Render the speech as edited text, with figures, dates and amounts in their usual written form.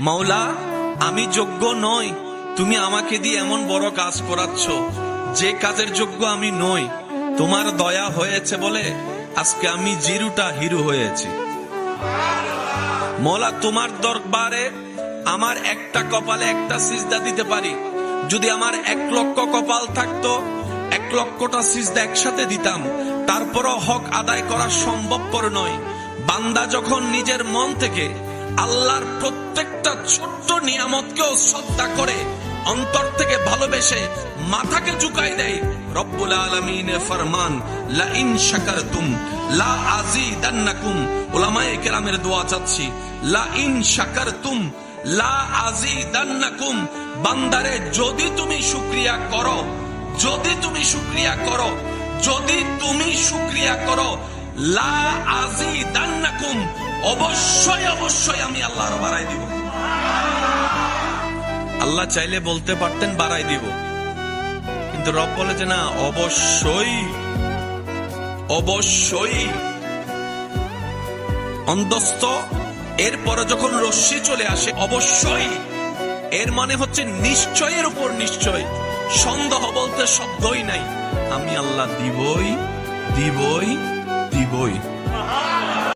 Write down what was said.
মাওলা, আমি যোগ্য নই, তুমি আমাকে দিয়ে এমন বড় কাজ করাচ্ছ যে কাজের যোগ্য আমি নই। তোমার দয়া হয়েছে বলে আজকে আমি জিরুটা হিরো হয়েছি। মাওলা, তোমার দরবারে আমার একটা কপালে একটা সিজদা দিতে পারি। যদি আমার 1,00,000 কপাল থাকতো, 1,00,000টা সিজদা একসাথে দিতাম, তারপরও হক আদায় করা সম্ভবপর নয়। বান্দা যখন নিজের মন থেকে আল্লাহর প্রত্যেকটা ছোট্ট নিয়ামতকেও শ্রদ্ধা করে, অন্তর থেকে ভালোবেসে মাথাকে ঝুঁকাই দেয়, রব্বুল আলামিনের ফরমান লা ইন শাকারতুম লা আযীদান্নাকুম। উলামায়ে কেরামের দোয়া চাচ্ছি, লা ইন শাকারতুম লা আযীদান্নাকুম। বান্দারে, যদি তুমি শুকরিয়া করো, যদি তুমি শুকরিয়া করো, যদি তুমি শুকরিয়া করো, লা আযীদান্নাকুম, অবশ্যই অবশ্যই আমি আল্লাহ আরো বাড়াই দিব। আল্লাহ চাইলে বলতে পারতেন বাড়াই দিব, কিন্তু রব বলে যে না, অবশ্যই অবশ্যই। অন্তস্থ এরপরে যখন রশ্মি চলে আসে অবশ্যই, এর মানে হচ্ছে নিশ্চয়ের উপর নিশ্চয়, সন্দেহ বলতে শব্দই নাই। আমি আল্লাহ দিবই দিবই দিবই।